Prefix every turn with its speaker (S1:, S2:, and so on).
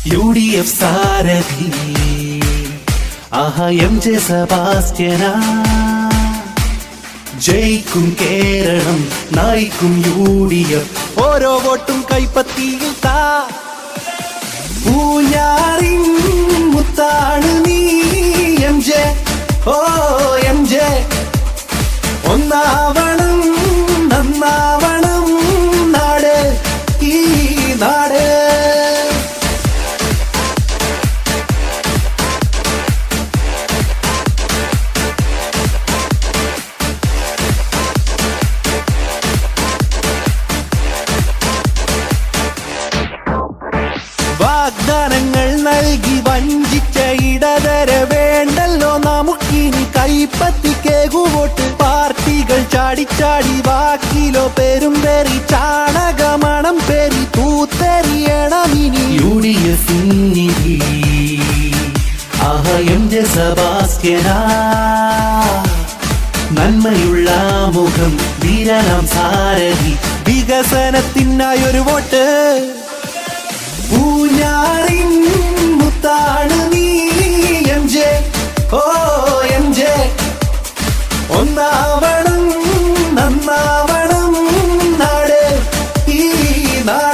S1: UDF സാരഥി ആഹാ MJ സെബാസ്റ്റ്യനാ ജയിക്കും കേരളം നയിക്കും UDF ഓരോ വോട്ടും കൈപ്പത്തിയിൽ താ പൂഞ്ഞാറിൻ മുത്താണ് നീ MJ ഓ MJ ഒന്നാവണം നന്നാവണം നാട് ഈ നാട് വാഗ്ദാനങ്ങൾ നൽകി വഞ്ചിച്ച ഇടതര വേണ്ടല്ലോ നമുക്കിനി കൈപ്പത്തിക്കേകുവോട്ട് പാർട്ടികൾ ചാടിച്ചാടി വാക്കിലോ പെരും പേരി ചാണകമണം പേരി തൂത്തെറിയണമിനി UDF ആഹാ MJ സെബാസ്റ്റ്യനാ നന്മയുള്ള മുഖം വീരനാം സാരഥി വികസനത്തിനായൊരു വോട്ട് പൂഞ്ഞാറിൻ മുത്താണ് നീ MJ ഓ MJ ഒന്നാവണം നന്നാവണം നാട് ഈ നാട്